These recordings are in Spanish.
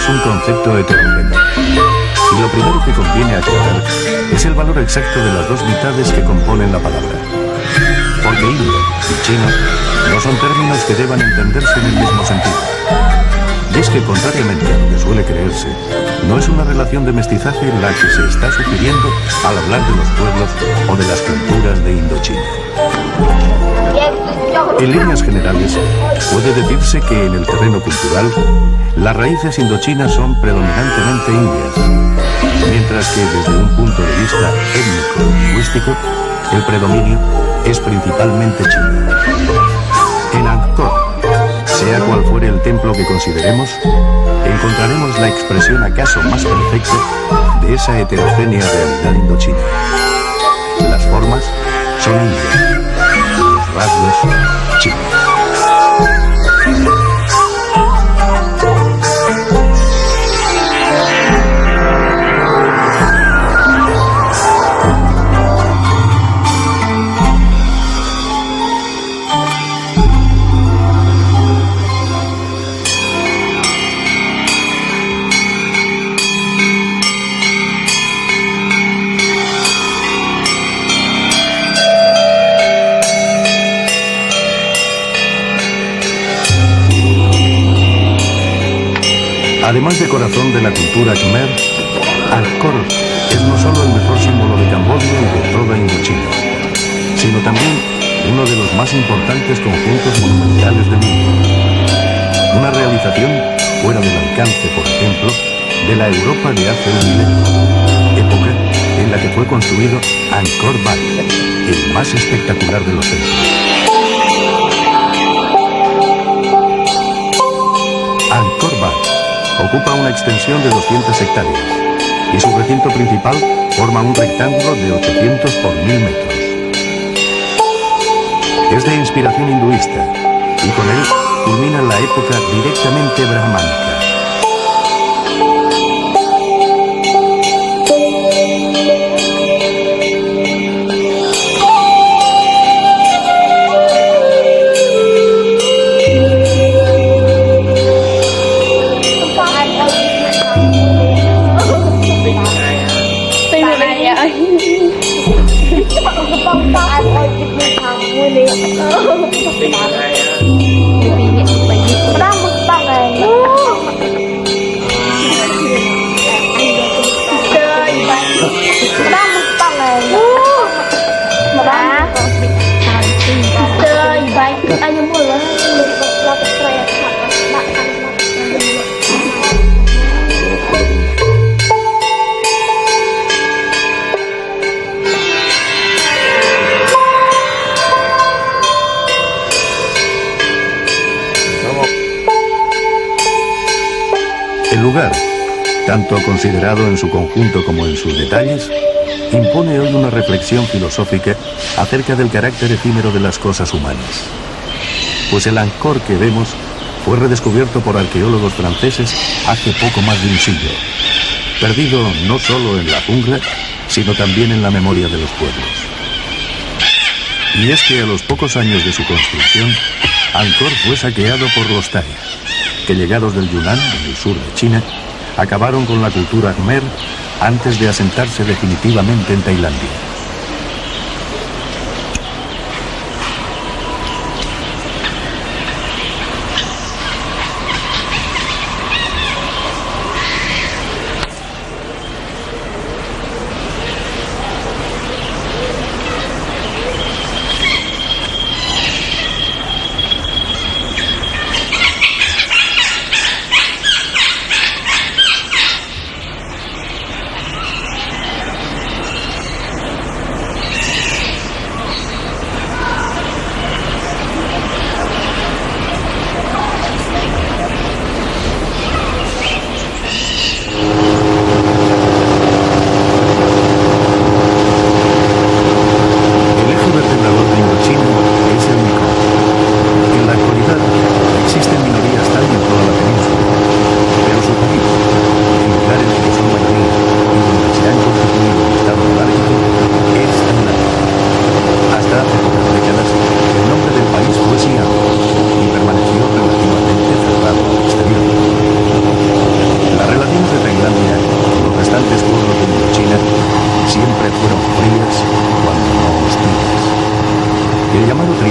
es un concepto heterogéneo. Y lo primero que conviene aclarar es el valor exacto de las dos mitades que componen la palabra. Porque indo y chino no son términos que deban entenderse en el mismo sentido. Y es que, contrariamente a lo que suele creerse, no es una relación de mestizaje la que se está sugiriendo al hablar de los pueblos o de las culturas de Indochina. En líneas generales, puede decirse que en el terreno cultural, las raíces indochinas son predominantemente indias, mientras que desde un punto de vista étnico-lingüístico, el predominio es principalmente chino. En Angkor, sea cual fuere el templo que consideremos, encontraremos la expresión acaso más perfecta de esa heterogénea realidad indochina. Las formas son indias, los rasgos chinos. Además de corazón de la cultura Khmer, Angkor es no solo el mejor símbolo de Camboya y de toda Indochina, sino también uno de los más importantes conjuntos monumentales del mundo. Una realización fuera del alcance, por ejemplo, de la Europa de hace un milenio, época en la que fue construido Angkor Wat, el más espectacular de los templos. Angkor Wat ocupa una extensión de 200 hectáreas y su recinto principal forma un rectángulo de 800 por 1000 metros. Es de inspiración hinduista y con él culmina la época directamente brahmánica. El lugar, tanto considerado en su conjunto como en sus detalles, impone hoy una reflexión filosófica acerca del carácter efímero de las cosas humanas. Pues el Angkor que vemos fue redescubierto por arqueólogos franceses hace poco más de un siglo, perdido no solo en la jungla, sino también en la memoria de los pueblos. Y es que a los pocos años de su construcción, Angkor fue saqueado por los Thai, que llegados del Yunnan, en el sur de China, acabaron con la cultura Khmer antes de asentarse definitivamente en Tailandia.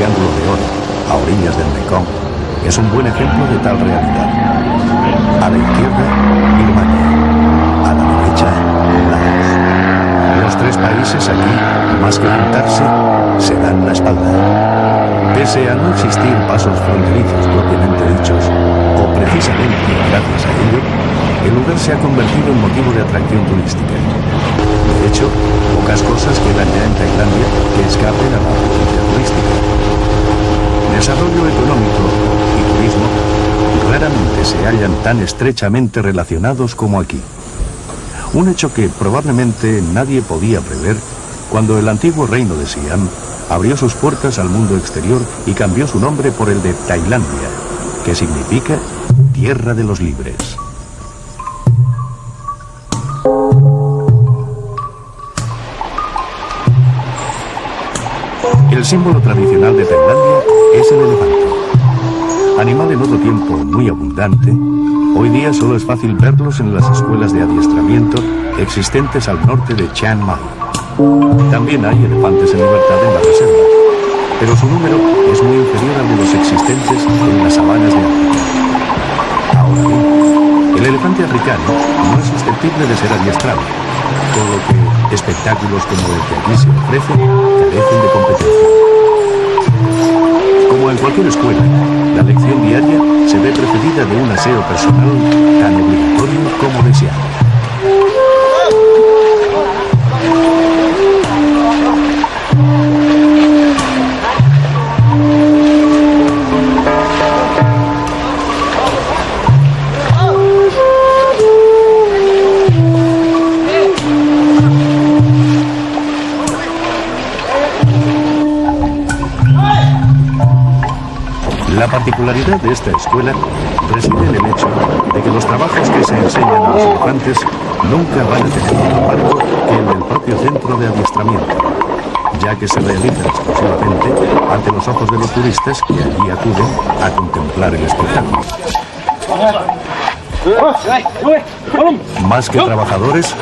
Triángulo de Oro, a orillas del Mekong, es un buen ejemplo de tal realidad. A la izquierda, Birmania. A la derecha, Laos. Los tres países aquí, más que juntarse, se dan la espalda. Pese a no existir pasos fronterizos propiamente dichos, o precisamente gracias a ello, el lugar se ha convertido en motivo de atracción turística. De hecho, pocas cosas quedan ya en Tailandia que escapen a la afluencia turística. Desarrollo económico y turismo raramente se hallan tan estrechamente relacionados como aquí. Un hecho que probablemente nadie podía prever cuando el antiguo reino de Siam abrió sus puertas al mundo exterior y cambió su nombre por el de Tailandia, que significa Tierra de los Libres. El símbolo tradicional de Tailandia es el elefante. Animal en otro tiempo muy abundante, hoy día solo es fácil verlos en las escuelas de adiestramiento existentes al norte de Chiang Mai. También hay elefantes en libertad en la reserva, pero su número es muy inferior al de los existentes en las sabanas de África. Ahora bien, el elefante africano no es susceptible de ser adiestrado, con lo que espectáculos como el que aquí se ofrece carecen de competencia. Como en cualquier escuela, la lección diaria se ve precedida de un aseo personal tan obligatorio como deseado. La particularidad de esta escuela reside en el hecho de que los trabajos que se enseñan a los elefantes nunca van a tener otro marco que el del propio centro de adiestramiento, ya que se realizan exclusivamente ante los ojos de los turistas que allí acuden a contemplar el espectáculo. Más que trabajadores,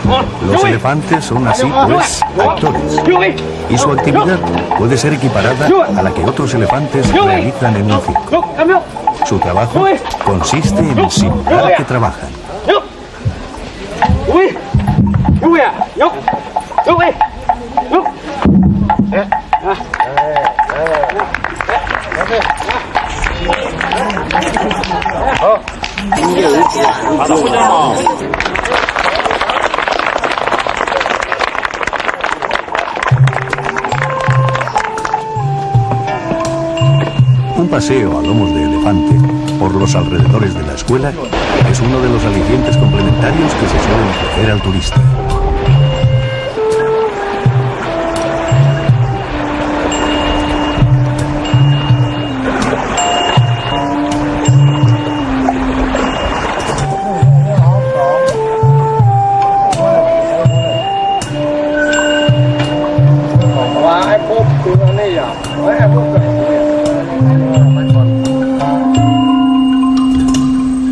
los elefantes son así pues actores, y su actividad puede ser equiparada a la que otros elefantes realizan en un circo. Su trabajo consiste en simular que trabajan. Un paseo a lomos de elefante por los alrededores de la escuela es uno de los alicientes complementarios que se suelen ofrecer al turista.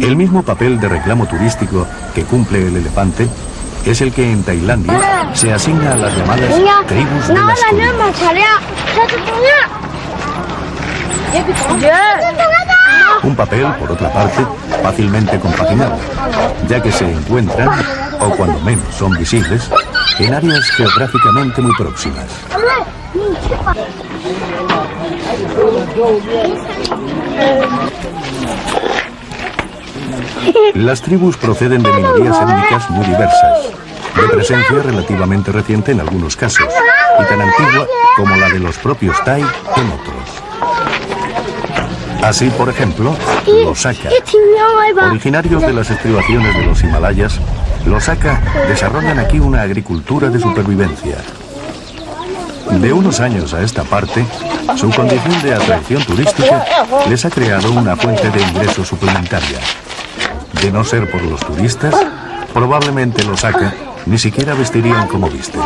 El mismo papel de reclamo turístico que cumple el elefante es el que en Tailandia se asigna a las llamadas tribus de las colinas. Un papel, por otra parte, fácilmente compaginable, ya que se encuentran, o cuando menos son visibles, en áreas geográficamente muy próximas. Las tribus proceden de minorías étnicas muy diversas, de presencia relativamente reciente en algunos casos, y tan antigua como la de los propios Thai en otros. Así, por ejemplo, los Aka. Originarios de las estribaciones de los Himalayas, los Aka desarrollan aquí una agricultura de supervivencia. De unos años a esta parte, su condición de atracción turística les ha creado una fuente de ingresos suplementaria. De no ser por los turistas, probablemente los Aka ni siquiera vestirían como visten.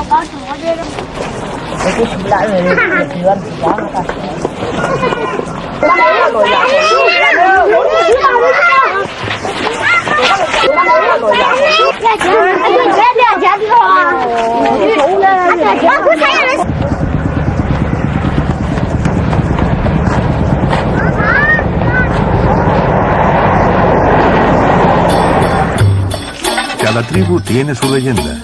Cada tribu tiene su leyenda.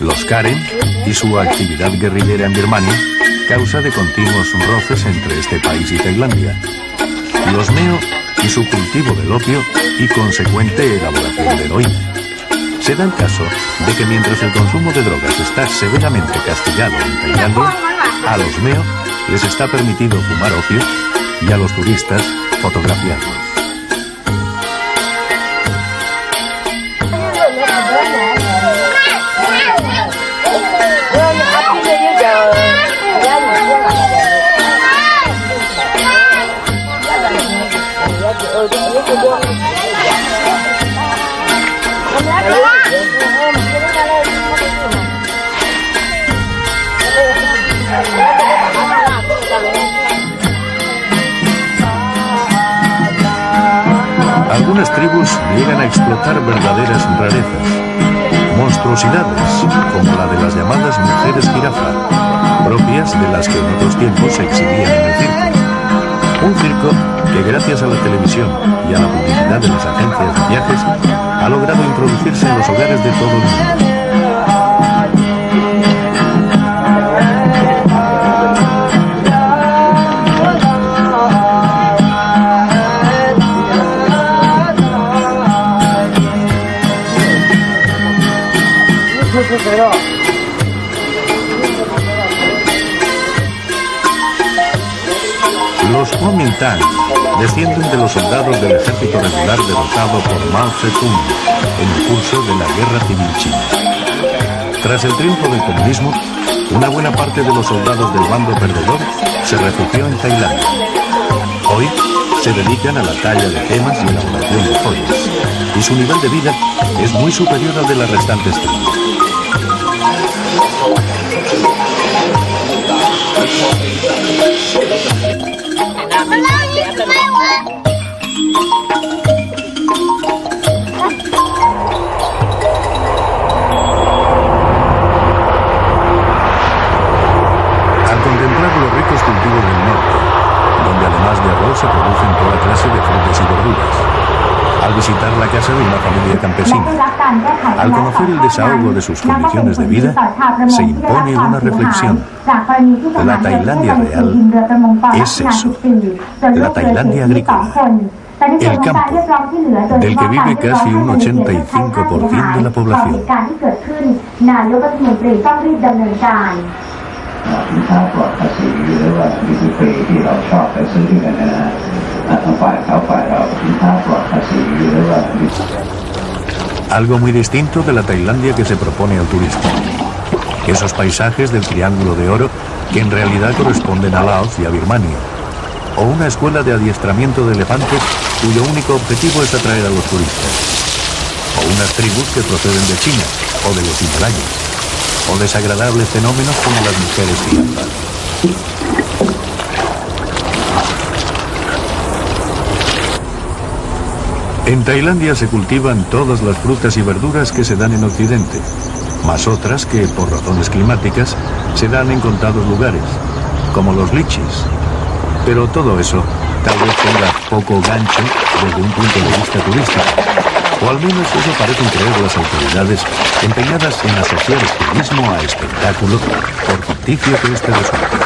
Los Karen y su actividad guerrillera en Birmania, causa de continuos roces entre este país y Tailandia. Los Meo y su cultivo del opio y consecuente elaboración de heroína. Se da el caso de que mientras el consumo de drogas está severamente castigado en Tailandia, a los Meo les está permitido fumar opio y a los turistas fotografiarlos. Algunas tribus llegan a explotar verdaderas rarezas, monstruosidades, como la de las llamadas mujeres jirafa, propias de las que en otros tiempos se exhibían en el circo. Un circo que gracias a la televisión y a la publicidad de las agencias de viajes ha logrado introducirse en los hogares de todo el mundo. Los Kuomintang descienden de los soldados del ejército regular derrotado por Mao Zedong en el curso de la Guerra Civil China. Tras el triunfo del comunismo, una buena parte de los soldados del bando perdedor se refugió en Tailandia. Hoy se dedican a la talla de gemas y elaboración de joyas, y su nivel de vida es muy superior al de las restantes tribus. Al contemplar los ricos cultivos del norte, donde además de arroz se producen toda clase de frutas y verduras, al visitar la casa de una familia campesina, al conocer el desahogo de sus condiciones de vida, se impone una reflexión. La Tailandia real es eso, la Tailandia agrícola, el campo, del que vive casi un 85% de la población. สินค้าปลอดภาษีหรือว่าดิวเฟย์ที่เราชอบไปซื้อกันนะทั้งฝ่ายเขาฝ่ายเราสินค้าปลอดภาษีหรือว่า Algo muy distinto de la Tailandia que se propone al turismo. Esos paisajes del Triángulo de Oro que en realidad corresponden a Laos y a Birmania. O una escuela de adiestramiento de elefantes cuyo único objetivo es atraer a los turistas. O unas tribus que proceden de China o de los Himalayas. O desagradables fenómenos como las mujeres jirafa. En Tailandia se cultivan todas las frutas y verduras que se dan en Occidente, más otras que, por razones climáticas, se dan en contados lugares, como los lichis. Pero todo eso tal vez tenga poco gancho desde un punto de vista turístico. O al menos eso parecen creer las autoridades empeñadas en asociar el turismo a espectáculo, por ficticio que este resulte.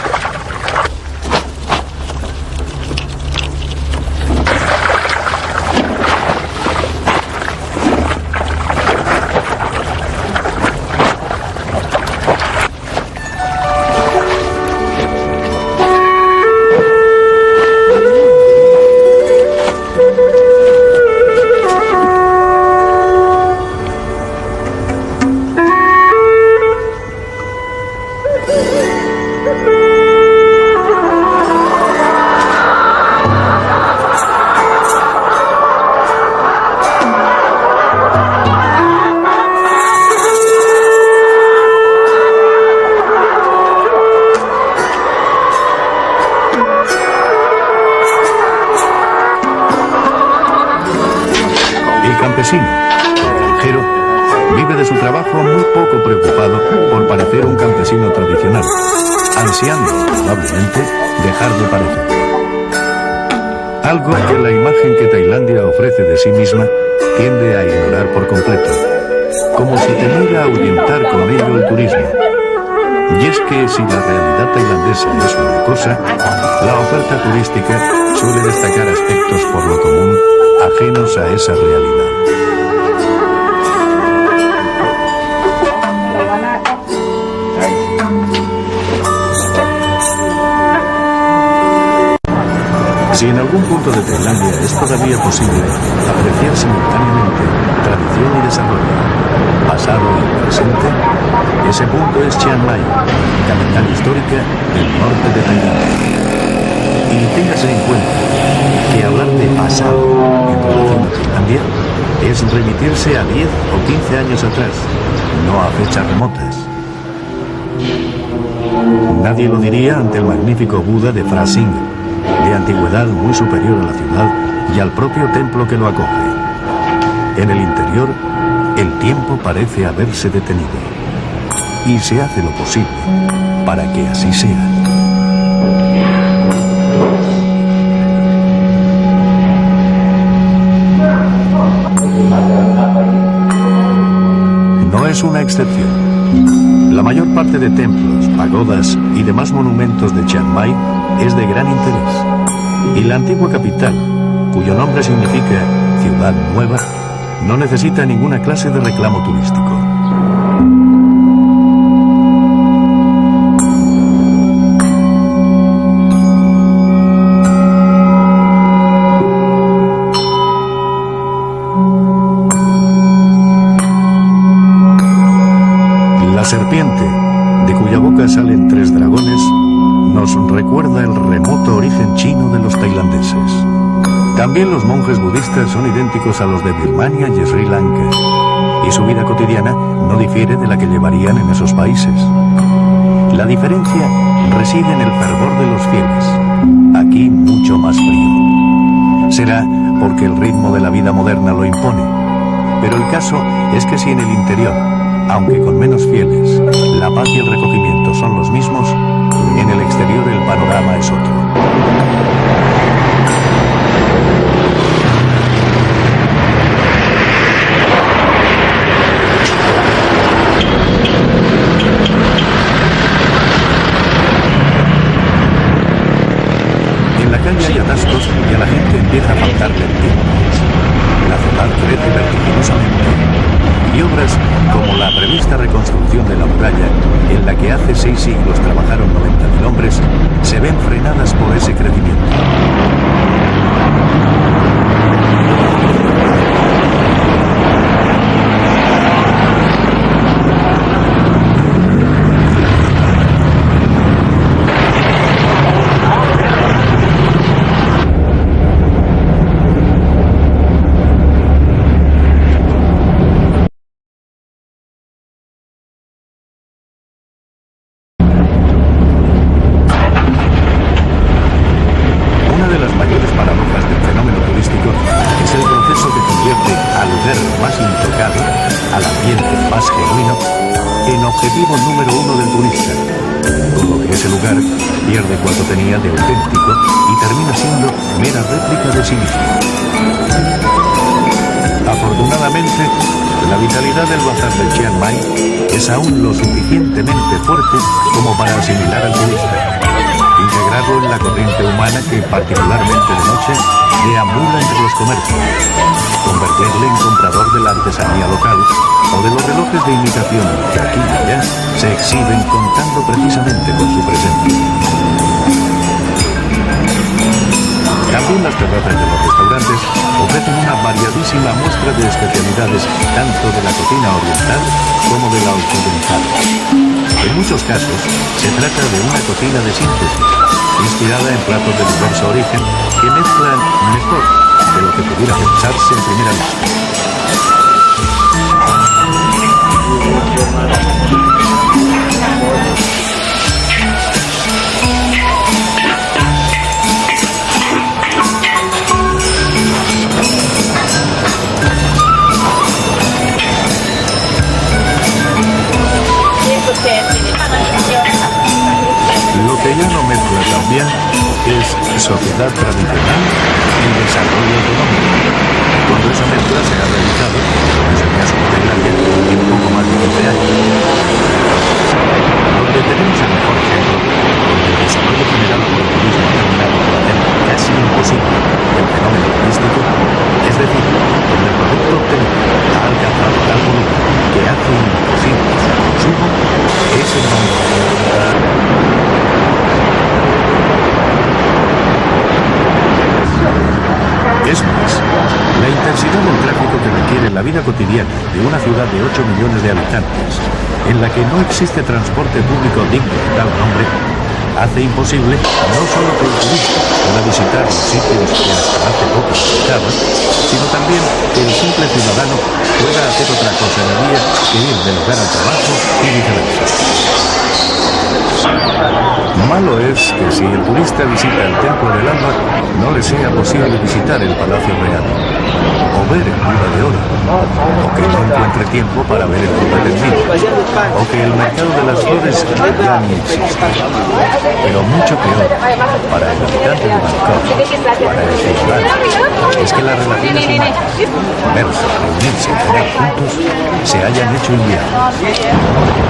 campesino, el granjero, vive de su trabajo muy poco preocupado por parecer un campesino tradicional, ansiando, probablemente, dejar de parecer. Algo que la imagen que Tailandia ofrece de sí misma tiende a ignorar por completo, como si temiera ahuyentar con ello el turismo. Y es que si la realidad tailandesa es una cosa, la oferta turística suele destacar aspectos por lo común ajenos a esa realidad. Si en algún punto de Tailandia es todavía posible apreciar simultáneamente tradición y desarrollo, pasado y presente, ese punto es Chiang Mai, capital histórica del norte de Tailandia. Y téngase en cuenta que hablar de pasado en relación a Tailandia es remitirse a 10 o 15 años atrás, no a fechas remotas. Nadie lo diría ante el magnífico Buda de Phra Singh, de antigüedad muy superior a la ciudad y al propio templo que lo acoge. En el interior, el tiempo parece haberse detenido. Y se hace lo posible para que así sea. No es una excepción. La mayor parte de templos, pagodas y demás monumentos de Chiang Mai es de gran interés. Y la antigua capital, cuyo nombre significa Ciudad Nueva, no necesita ninguna clase de reclamo turístico. La serpiente, de cuya boca salen 3 dragones, nos recuerda el remoto origen chino de los tailandeses. También los monjes budistas son idénticos a los de Birmania y Sri Lanka, y su vida cotidiana no difiere de la que llevarían en esos países. La diferencia reside en el fervor de los fieles, aquí mucho más frío. Será porque el ritmo de la vida moderna lo impone, pero el caso es que si en el interior, aunque con menos fieles, la paz y el recogimiento son los mismos, en el exterior el panorama es otro. En la calle hay atascos y a la gente empieza a faltarle el tiempo. La ciudad crece vertiginosamente. Y obras como la prevista reconstrucción de la muralla, en la que hace 6 siglos trabajaron 90.000 hombres, se ven frenadas por ese crecimiento. Objetivo número 1 del turista, con lo que ese lugar pierde cuanto tenía de auténtico y termina siendo mera réplica de sí mismo. Afortunadamente, la vitalidad del bazar de Chiang Mai es aún lo suficientemente fuerte como para asimilar al turista, integrarlo en la corriente humana que, particularmente de noche, deambula entre los comercios, convertirle en comprador de la artesanía local o de los relojes de imitación que aquí y allá se exhiben contando precisamente con su presencia. También las terrazas de los restaurantes ofrecen una variadísima muestra de especialidades tanto de la cocina oriental como de la occidental. En muchos casos se trata de una cocina de síntesis, inspirada en platos de diverso origen que mezclan mejor de lo que pudiera pensarse en primera vista. Lo que ya no mezcla también es sociedad tradicional y desarrollo económico, con cuando esa mezcla se ha realizado, como es el caso de Tailandia, en poco más de 15 años. Donde tenemos el mejor ejemplo, donde el desarrollo generado por el turismo ha terminado por hacer casi imposible el fenómeno turístico, es decir, donde el producto obtenido ha alcanzado tal volumen que hace imposible su consumo, es el momento. Es más, la intensidad del tráfico que requiere la vida cotidiana de una ciudad de 8 millones de habitantes, en la que no existe transporte público digno de tal nombre, hace imposible no solo que el turista pueda visitar los sitios que hasta hace poco visitaba, sino también que el simple ciudadano pueda hacer otra cosa en el día que ir del hogar al trabajo y viceversa. Malo es que si el turista visita el Templo del Alba, no le sea posible visitar el Palacio Real, o ver el Buda de Oro, o que no encuentre tiempo para ver el Buda del Nilo, o que el Mercado de las Flores ya ni existe. Pero mucho peor, para el habitante de Bangkok, para el ciudadano, es que las relaciones humanas, verse, reunirse y cenar juntos, se hayan hecho inviables.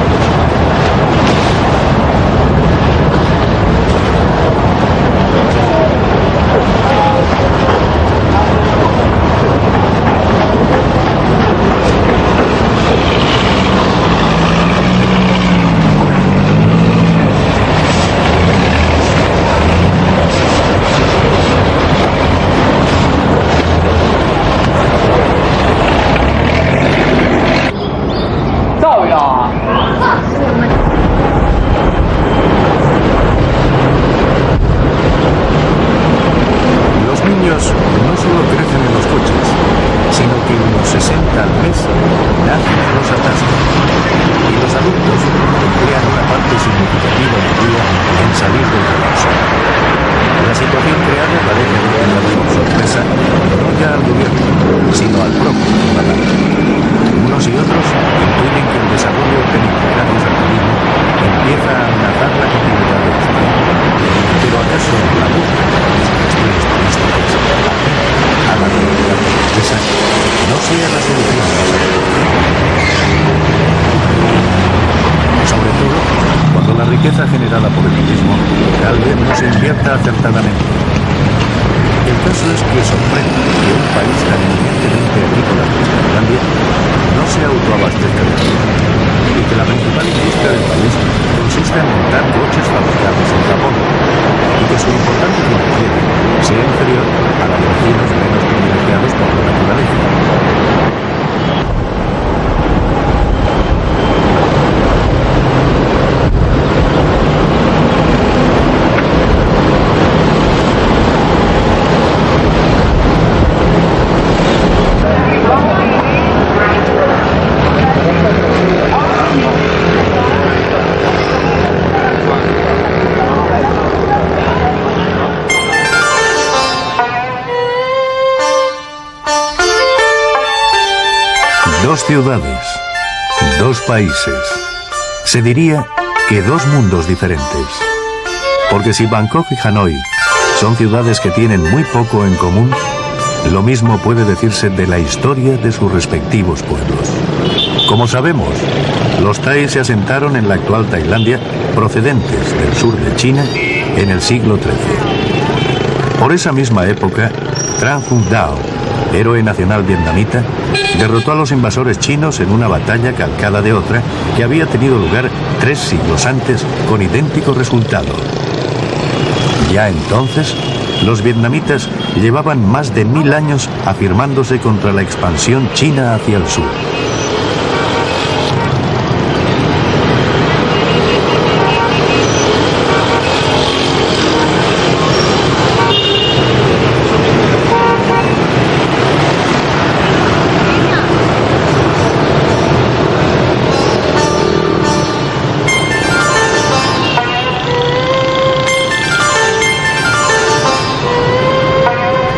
Generada por el turismo tal vez no se invierta acertadamente. El caso es que sorprende que un país tan eminentemente agrícola como Tailandia no se autoabastezca de agua, y que la principal industria del país consiste en montar coches fabricados en Japón, y que su importancia financiera sea inferior a la de vecinos menos privilegiados por la naturaleza. Dos ciudades, dos países. Se diría que dos mundos diferentes. Porque si Bangkok y Hanoi son ciudades que tienen muy poco en común, lo mismo puede decirse de la historia de sus respectivos pueblos. Como sabemos, los thais se asentaron en la actual Tailandia, procedentes del sur de China, en el siglo XIII. Por esa misma época, Tran Hung Dao, héroe nacional vietnamita, derrotó a los invasores chinos en una batalla calcada de otra que había tenido lugar 3 siglos antes con idéntico resultado. Ya entonces, los vietnamitas llevaban más de 1000 años afirmándose contra la expansión china hacia el sur.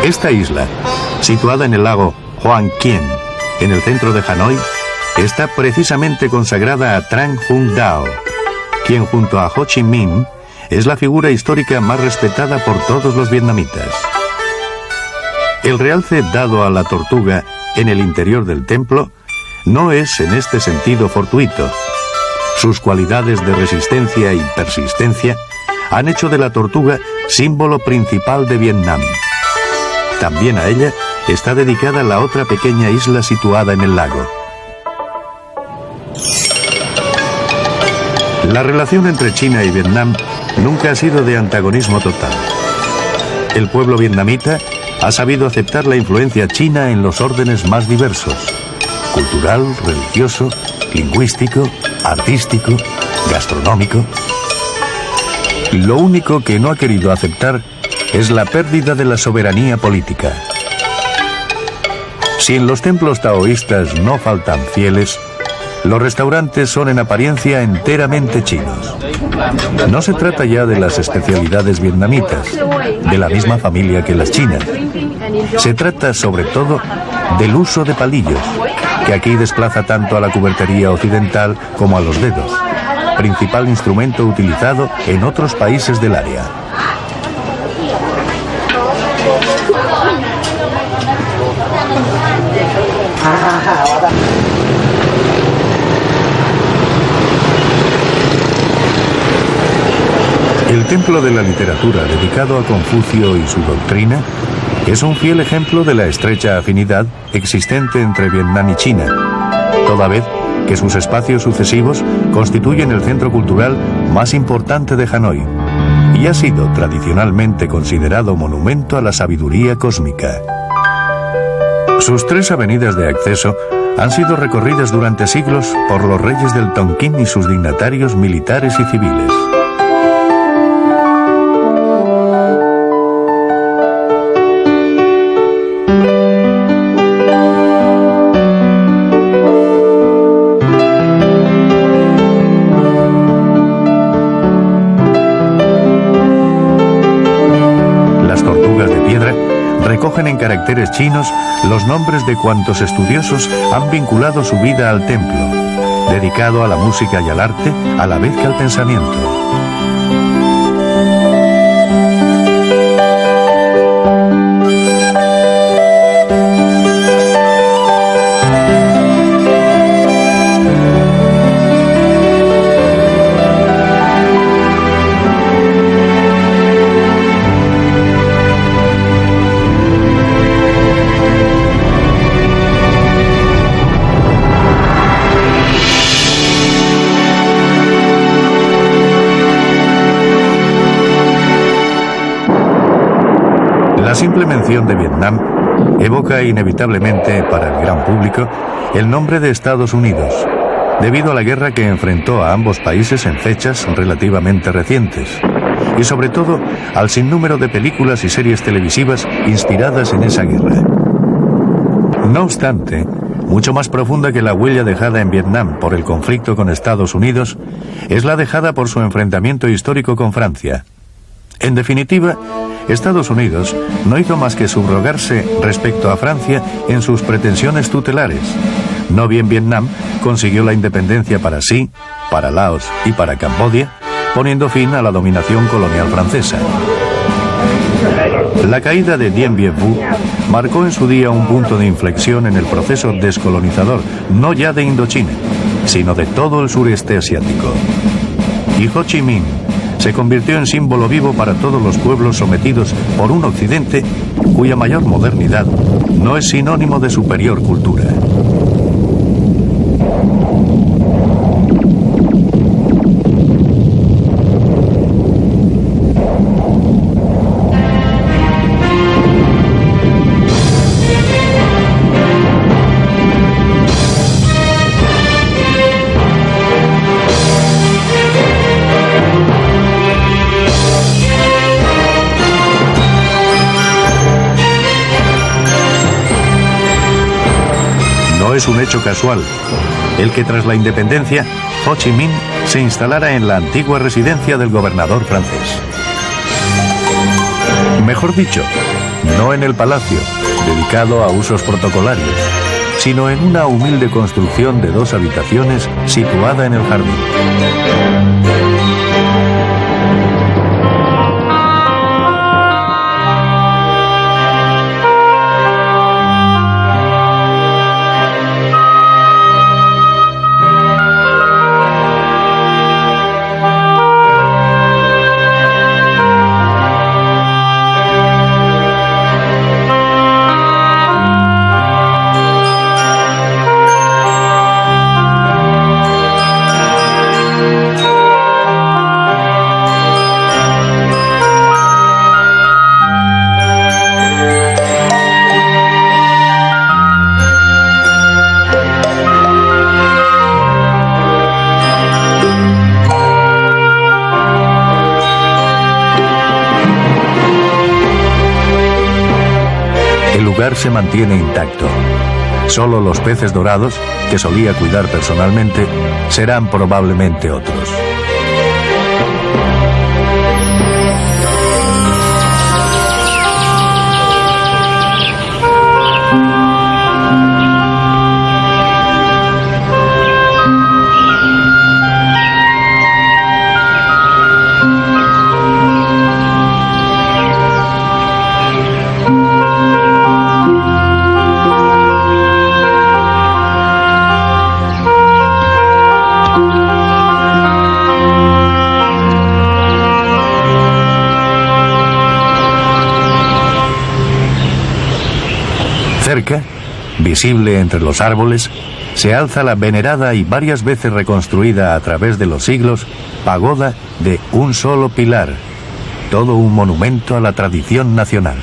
Esta isla, situada en el lago Hoang Kien, en el centro de Hanoi, está precisamente consagrada a Tran Hung Dao, quien junto a Ho Chi Minh es la figura histórica más respetada por todos los vietnamitas. El realce dado a la tortuga en el interior del templo no es en este sentido fortuito. Sus cualidades de resistencia y persistencia han hecho de la tortuga símbolo principal de Vietnam. También a ella está dedicada la otra pequeña isla situada en el lago. La relación entre China y Vietnam nunca ha sido de antagonismo total. El pueblo vietnamita ha sabido aceptar la influencia china en los órdenes más diversos: cultural, religioso, lingüístico, artístico, gastronómico. Lo único que no ha querido aceptar es la pérdida de la soberanía política. Si en los templos taoístas no faltan fieles, los restaurantes son en apariencia enteramente chinos. No se trata ya de las especialidades vietnamitas, de la misma familia que las chinas. Se trata sobre todo del uso de palillos, que aquí desplaza tanto a la cubertería occidental como a los dedos, principal instrumento utilizado en otros países del área. El templo de la literatura dedicado a Confucio y su doctrina es un fiel ejemplo de la estrecha afinidad existente entre Vietnam y China, toda vez que sus espacios sucesivos constituyen el centro cultural más importante de Hanoi y ha sido tradicionalmente considerado monumento a la sabiduría cósmica. Sus 3 avenidas de acceso han sido recorridas durante siglos por los reyes del Tonkin y sus dignatarios militares y civiles. Recogen en caracteres chinos los nombres de cuantos estudiosos han vinculado su vida al templo, dedicado a la música y al arte, a la vez que al pensamiento. La simple mención de Vietnam evoca inevitablemente para el gran público el nombre de Estados Unidos, debido a la guerra que enfrentó a ambos países en fechas relativamente recientes, y sobre todo al sinnúmero de películas y series televisivas inspiradas en esa guerra. No obstante, mucho más profunda que la huella dejada en Vietnam por el conflicto con Estados Unidos es la dejada por su enfrentamiento histórico con Francia. En definitiva, Estados Unidos no hizo más que subrogarse respecto a Francia en sus pretensiones tutelares. No bien Vietnam consiguió la independencia para sí, para Laos y para Camboya, poniendo fin a la dominación colonial francesa. La caída de Dien Bien Phu marcó en su día un punto de inflexión en el proceso descolonizador, no ya de Indochina, sino de todo el sureste asiático. Y Ho Chi Minh se convirtió en símbolo vivo para todos los pueblos sometidos por un occidente cuya mayor modernidad no es sinónimo de superior cultura. No es un hecho casual el que tras la independencia Ho Chi Minh se instalara en la antigua residencia del gobernador francés. Mejor dicho, no en el palacio, dedicado a usos protocolarios, sino en una humilde construcción de 2 habitaciones situada en el jardín. lugar se mantiene intacto. Solo los peces dorados, que solía cuidar personalmente, serán probablemente otros. Cerca, visible entre los árboles, se alza la venerada y varias veces reconstruida a través de los siglos pagoda de un solo pilar, todo un monumento a la tradición nacional.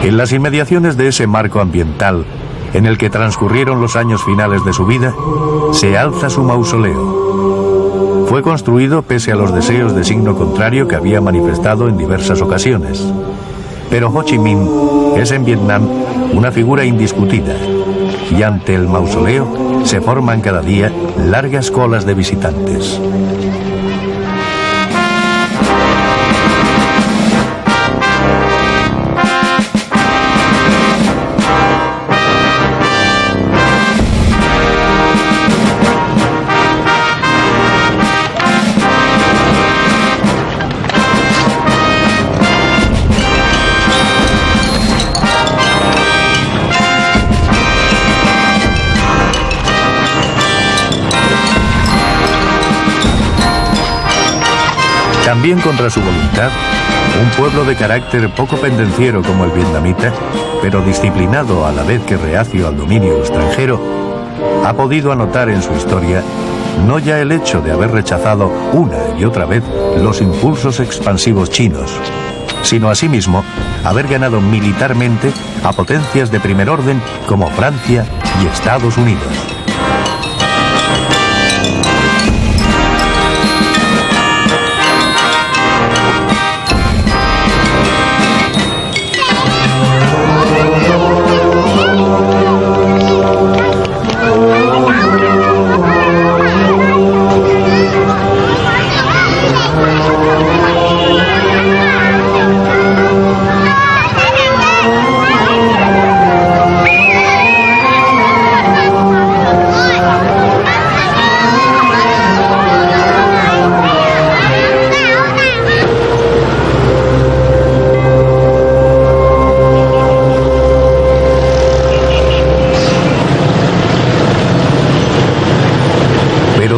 En las inmediaciones de ese marco ambiental en el que transcurrieron los años finales de su vida, se alza su mausoleo. Fue construido pese a los deseos de signo contrario que había manifestado en diversas ocasiones. Pero Ho Chi Minh es en Vietnam una figura indiscutida, y ante el mausoleo se forman cada día largas colas de visitantes. También contra su voluntad, un pueblo de carácter poco pendenciero como el vietnamita, pero disciplinado a la vez que reacio al dominio extranjero, ha podido anotar en su historia no ya el hecho de haber rechazado una y otra vez los impulsos expansivos chinos, sino asimismo haber ganado militarmente a potencias de primer orden como Francia y Estados Unidos.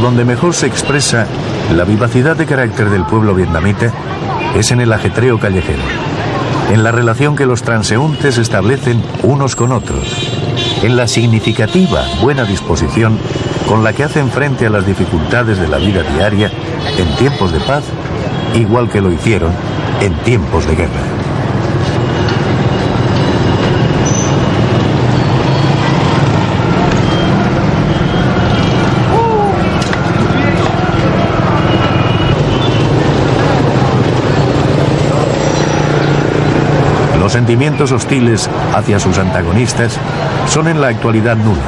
Donde mejor se expresa la vivacidad de carácter del pueblo vietnamita es en el ajetreo callejero, en la relación que los transeúntes establecen unos con otros, en la significativa buena disposición con la que hacen frente a las dificultades de la vida diaria en tiempos de paz, igual que lo hicieron en tiempos de guerra. Los sentimientos hostiles hacia sus antagonistas son en la actualidad nulos,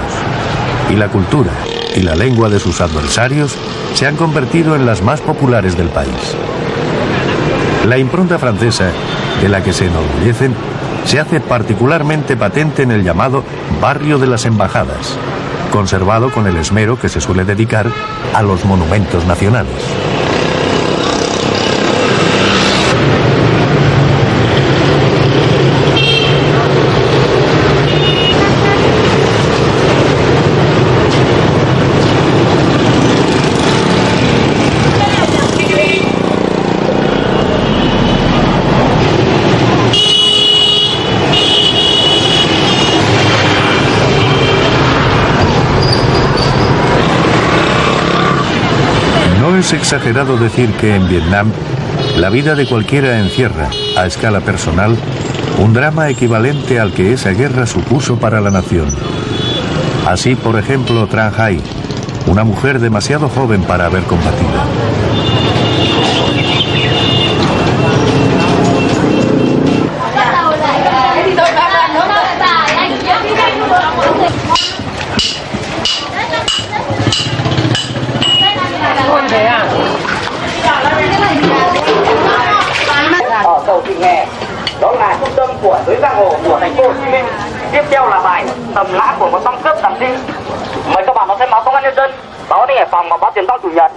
y la cultura y la lengua de sus adversarios se han convertido en las más populares del país. La impronta francesa, de la que se enorgullecen, se hace particularmente patente en el llamado Barrio de las Embajadas, conservado con el esmero que se suele dedicar a los monumentos nacionales. No es exagerado decir que en Vietnam la vida de cualquiera encierra, a escala personal, un drama equivalente al que esa guerra supuso para la nación. Así, por ejemplo, Tran Hai, una mujer demasiado joven para haber combatido. cầu Thị Nghè. Đó là trung tâm của tuyến giang hồ của thành phố Hồ Chí Minh. Tiếp theo là bài Tầm Lá của một băng cướp tầm đi. Mời các bạn đón xem báo Công an Nhân dân, báo Đi Hải Phòng và báo Tiền Phong Chủ nhật.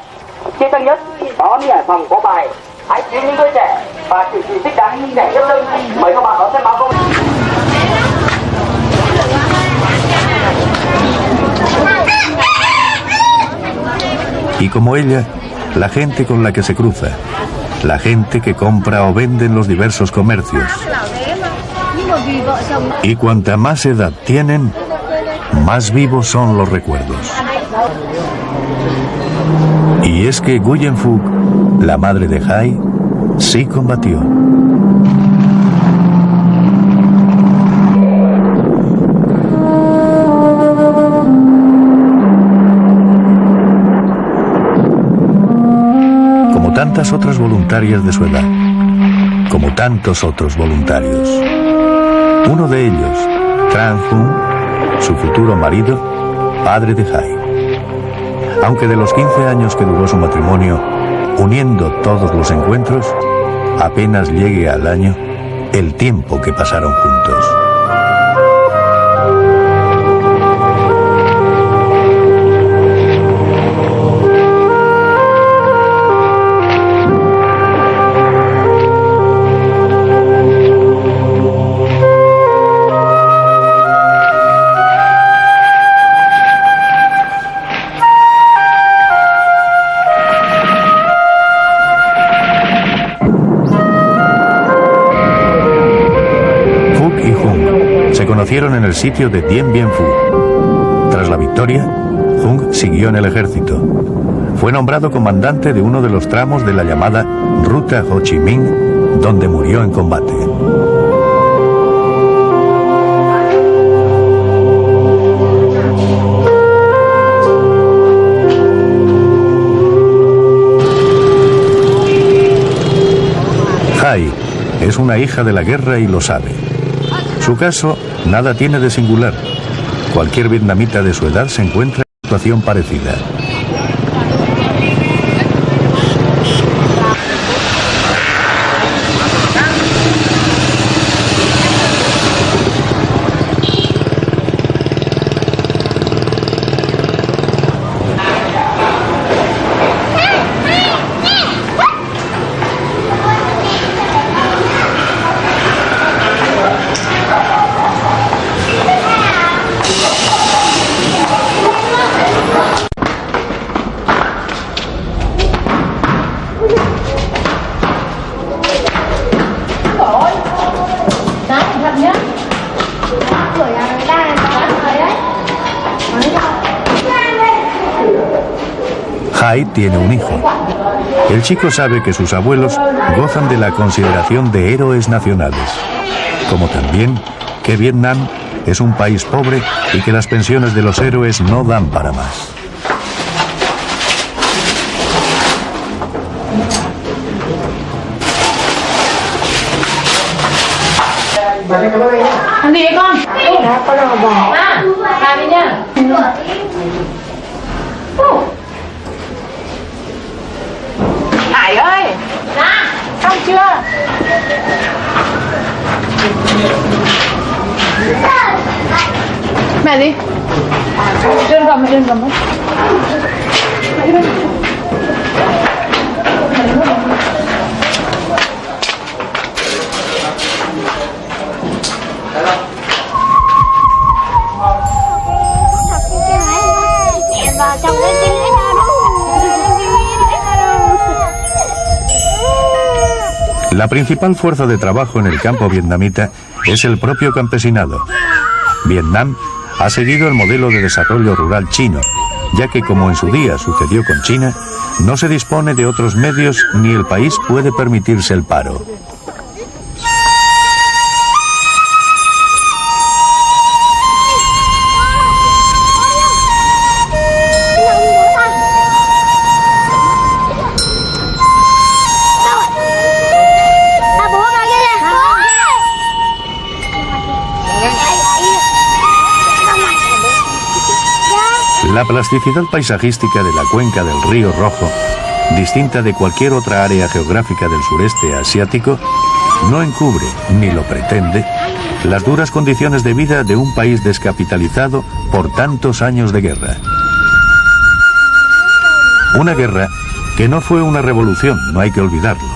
Trên trang nhất, báo Đi Hải Phòng có bài Hãy cứu những đứa trẻ và chỉ thích đáng những trẻ nhất lưng. Mời các bạn đón xem báo Công an. Y como ella, la gente con la que se cruza, la gente que compra o vende en los diversos comercios. Y cuanta más edad tienen, más vivos son los recuerdos. Y es que Nguyen Phuc, la madre de Hai, sí combatió. Como tantas otras voluntarias de su edad, como tantos otros voluntarios. Uno de ellos, Tran Hun, su futuro marido, padre de Hai. Aunque de los 15 años que duró su matrimonio, uniendo todos los encuentros, apenas llegue al año el tiempo que pasaron juntos. Conocieron en el sitio de Dien Bien Phu. Tras la victoria, Hung siguió en el ejército. Fue nombrado comandante de uno de los tramos de la llamada Ruta Ho Chi Minh, donde murió en combate. Hai es una hija de la guerra y lo sabe. Su caso nada tiene de singular. Cualquier vietnamita de su edad se encuentra en una situación parecida. Hai tiene un hijo. El chico sabe que sus abuelos gozan de la consideración de héroes nacionales, como también que Vietnam es un país pobre y que las pensiones de los héroes no dan para más. Ăn gì vậy con? Đó, con nào bỏ. Làm đi nha. Hải ơi! Dạ! Xong chưa? Mẹ đi. Trên cầm. La principal fuerza de trabajo en el campo vietnamita es el propio campesinado. Vietnam ha seguido el modelo de desarrollo rural chino, ya que, como en su día sucedió con China, no se dispone de otros medios ni el país puede permitirse el paro. La plasticidad paisajística de la cuenca del Río Rojo, distinta de cualquier otra área geográfica del sureste asiático, no encubre, ni lo pretende, las duras condiciones de vida de un país descapitalizado por tantos años de guerra. Una guerra que no fue una revolución, no hay que olvidarlo.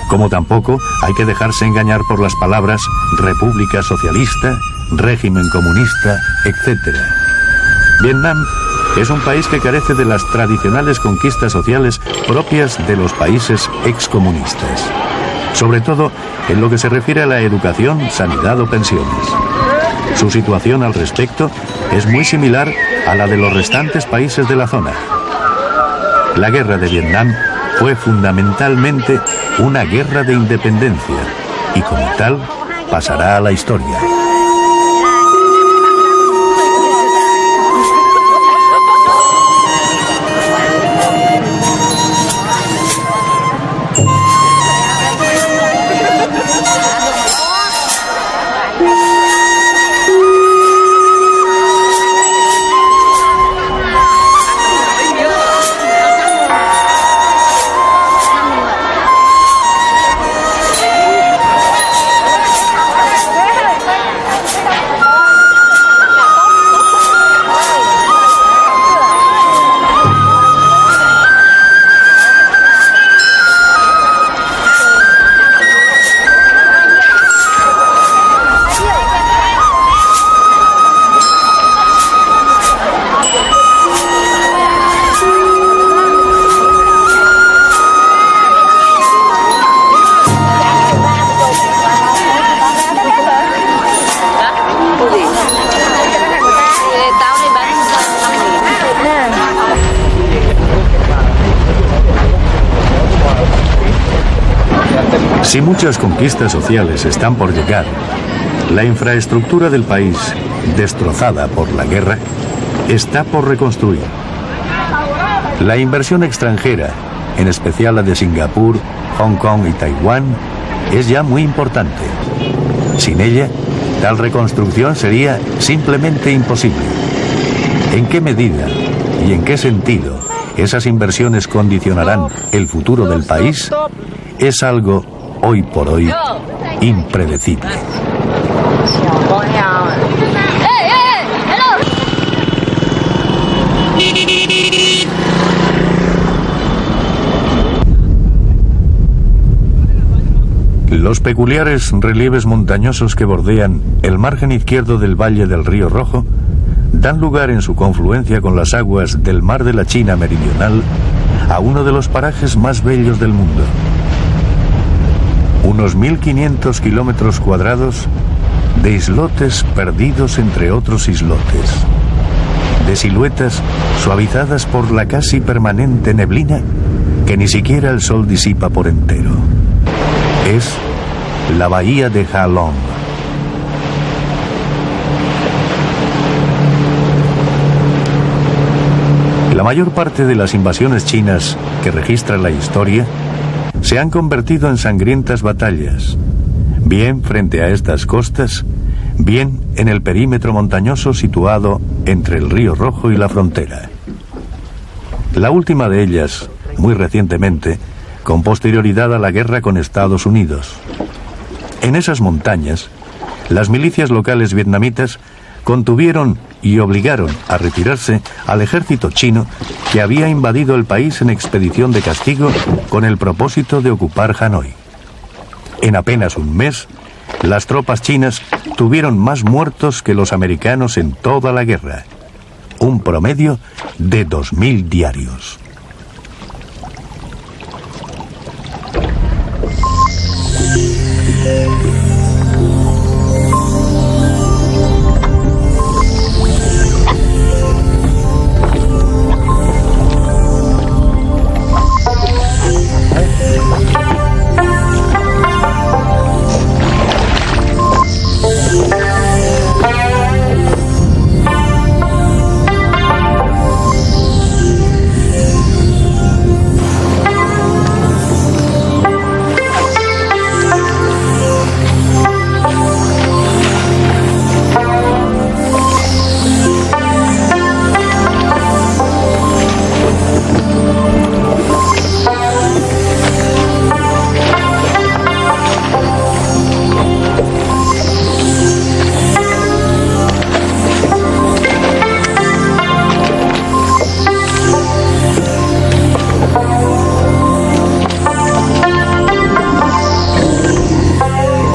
Como tampoco hay que dejarse engañar por las palabras república socialista, régimen comunista, etc. Vietnam es un país que carece de las tradicionales conquistas sociales propias de los países excomunistas, sobre todo en lo que se refiere a la educación, sanidad o pensiones. Su situación al respecto es muy similar a la de los restantes países de la zona. La guerra de Vietnam fue fundamentalmente una guerra de independencia y como tal pasará a la historia. Si muchas conquistas sociales están por llegar, la infraestructura del país, destrozada por la guerra, está por reconstruir. La inversión extranjera, en especial la de Singapur, Hong Kong y Taiwán, es ya muy importante. Sin ella, tal reconstrucción sería simplemente imposible. ¿En qué medida y en qué sentido esas inversiones condicionarán el futuro del país? Es algo, hoy por hoy, impredecible. Los peculiares relieves montañosos que bordean el margen izquierdo del valle del Río Rojo dan lugar en su confluencia con las aguas del Mar de la China Meridional a uno de los parajes más bellos del mundo. Unos 1.500 kilómetros cuadrados de islotes perdidos entre otros islotes, de siluetas suavizadas por la casi permanente neblina que ni siquiera el sol disipa por entero. Es la bahía de Ha Long. La mayor parte de las invasiones chinas que registra la historia se han convertido en sangrientas batallas, bien frente a estas costas, bien en el perímetro montañoso situado entre el Río Rojo y la frontera. La última de ellas, muy recientemente, con posterioridad a la guerra con Estados Unidos. En esas montañas, las milicias locales vietnamitas contuvieron y obligaron a retirarse al ejército chino que había invadido el país en expedición de castigo con el propósito de ocupar Hanoi. En apenas un mes, las tropas chinas tuvieron más muertos que los americanos en toda la guerra, un promedio de 2.000 diarios.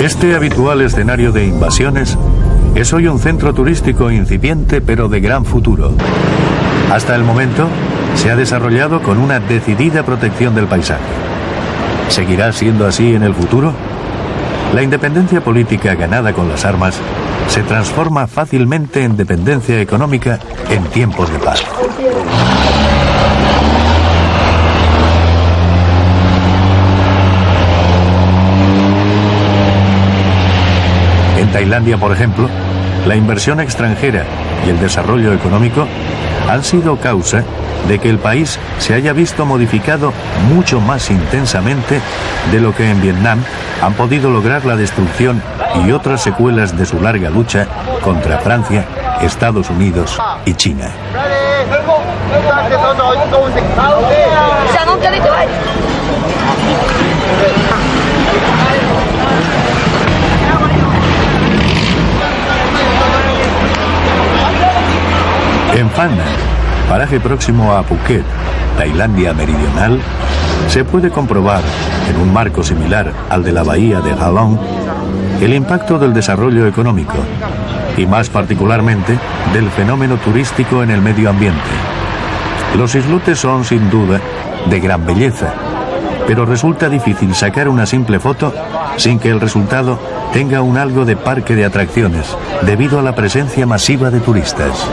Este habitual escenario de invasiones es hoy un centro turístico incipiente pero de gran futuro. Hasta el momento se ha desarrollado con una decidida protección del paisaje. ¿Seguirá siendo así en el futuro? La independencia política ganada con las armas se transforma fácilmente en dependencia económica en tiempos de paz. En Tailandia, por ejemplo, la inversión extranjera y el desarrollo económico han sido causa de que el país se haya visto modificado mucho más intensamente de lo que en Vietnam han podido lograr la destrucción y otras secuelas de su larga lucha contra Francia, Estados Unidos y China. En Phan Nga, paraje próximo a Phuket, Tailandia meridional, se puede comprobar, en un marco similar al de la bahía de Ha Long, el impacto del desarrollo económico y más particularmente del fenómeno turístico en el medio ambiente. Los islotes son sin duda de gran belleza, pero resulta difícil sacar una simple foto sin que el resultado tenga un algo de parque de atracciones debido a la presencia masiva de turistas.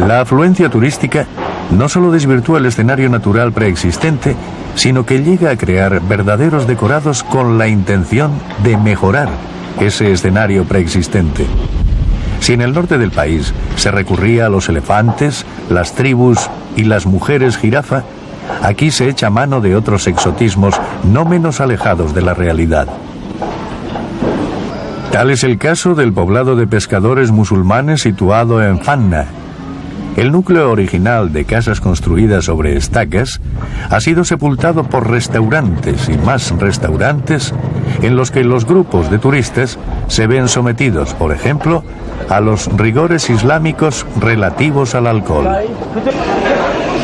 La afluencia turística no solo desvirtúa el escenario natural preexistente, sino que llega a crear verdaderos decorados con la intención de mejorar ese escenario preexistente. Si en el norte del país se recurría a los elefantes, las tribus y las mujeres jirafa, aquí se echa mano de otros exotismos no menos alejados de la realidad. Tal es el caso del poblado de pescadores musulmanes situado en Phan Nga. El núcleo original de casas construidas sobre estacas ha sido sepultado por restaurantes y más restaurantes en los que los grupos de turistas se ven sometidos, por ejemplo, a los rigores islámicos relativos al alcohol.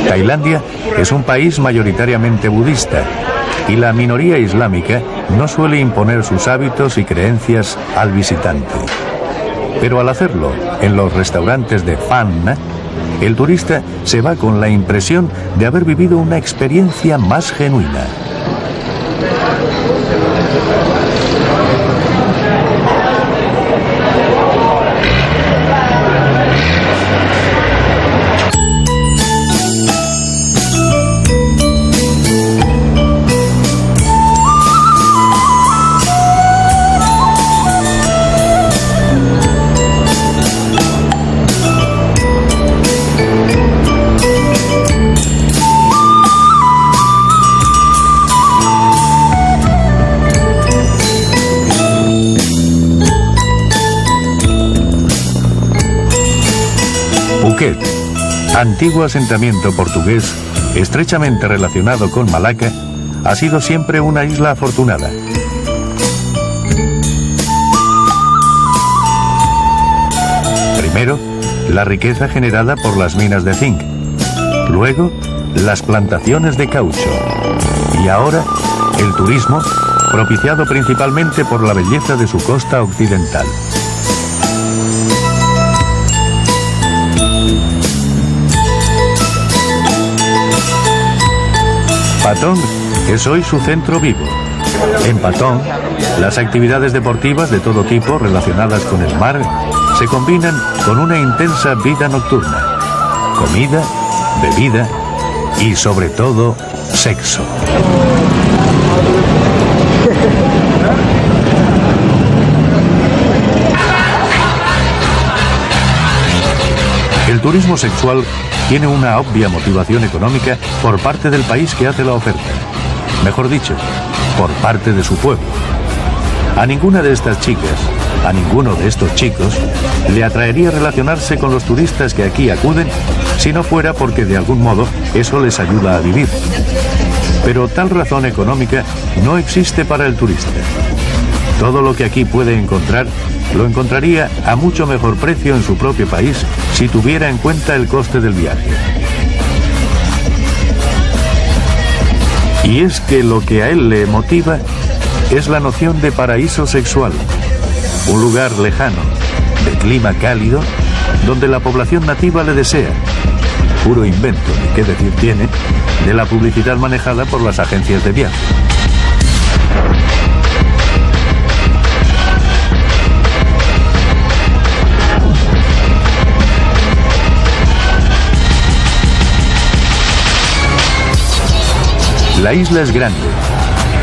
Tailandia es un país mayoritariamente budista y la minoría islámica no suele imponer sus hábitos y creencias al visitante. Pero al hacerlo en los restaurantes de Phan Nga, el turista se va con la impresión de haber vivido una experiencia más genuina. Phuket, antiguo asentamiento portugués estrechamente relacionado con Malaca, ha sido siempre una isla afortunada. Primero, la riqueza generada por las minas de zinc. Luego, las plantaciones de caucho. Y ahora, el turismo, propiciado principalmente por la belleza de su costa occidental. Patong es hoy su centro vivo. En Patong, las actividades deportivas de todo tipo relacionadas con el mar se combinan con una intensa vida nocturna, comida, bebida y sobre todo sexo. El turismo sexual tiene una obvia motivación económica por parte del país que hace la oferta. Mejor dicho, por parte de su pueblo. A ninguna de estas chicas, a ninguno de estos chicos, le atraería relacionarse con los turistas que aquí acuden si no fuera porque de algún modo eso les ayuda a vivir. Pero tal razón económica no existe para el turista. Todo lo que aquí puede encontrar, lo encontraría a mucho mejor precio en su propio país si tuviera en cuenta el coste del viaje. Y es que lo que a él le motiva es la noción de paraíso sexual, un lugar lejano, de clima cálido, donde la población nativa le desea. Puro invento, ni qué decir tiene, de la publicidad manejada por las agencias de viaje. La isla es grande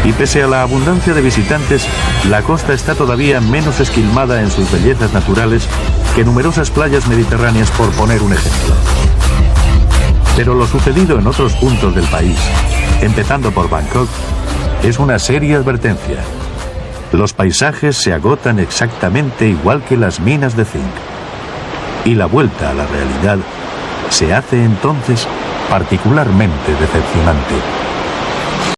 y pese a la abundancia de visitantes, la costa está todavía menos esquilmada en sus bellezas naturales que numerosas playas mediterráneas, por poner un ejemplo. Pero lo sucedido en otros puntos del país, empezando por Bangkok, es una seria advertencia. Los paisajes se agotan exactamente igual que las minas de zinc. Y la vuelta a la realidad se hace entonces particularmente decepcionante.